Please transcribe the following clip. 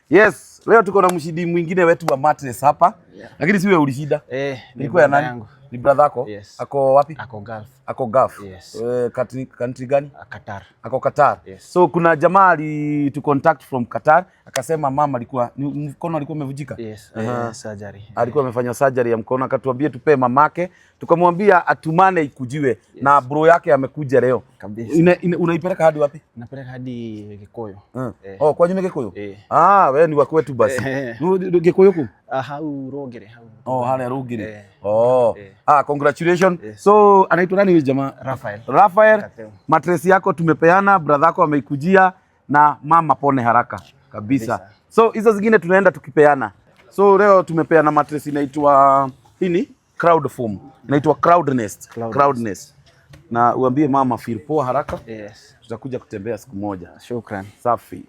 Yes, leo tuko na mshindi mwingine wetu wa mattress hapa. Yeah. Lakini si wewe ulishinda. Ilikuwa ya nani? Ni brother yako? Yes. Ako wapi? Ako Gulf. Ako Gulf. Yes. Country gani? Qatar. Ako Qatar. Yes. So kuna jamaa to contact from Qatar, akasema mama alikuwa mkono alikuwa umevunjika. Yes. Surgery. Alikuwa amefanya surgery ya mkono, akatuambia tupe mamake, tukamwambia atumane ikujiwe. Yes. Na bro yake amekuja leo. Kabisa. Unaipeleka hadi wapi? Napeleka hadi Gikuyu. Oh, kwa nini Gikuyu? Wewe ni wa kwetu basi. Gikuyu ku? Rugiri. Oh, hale Rugiri. Oh. Congratulations. Yes. So anaitwa nani huyu jamaa? Rafael. Mattress yako tumepeana, brother yako ameikujia na mama pone haraka kabisa. So hizo zingine tunaenda tukipeana. So leo tumepeana mattress inaitwa hini Crowd Foam. Inaitwa Crowd Nest. Na uambie mama feel poa haraka. Yes. Tutakuja kutembea siku moja. Shukran. Safi.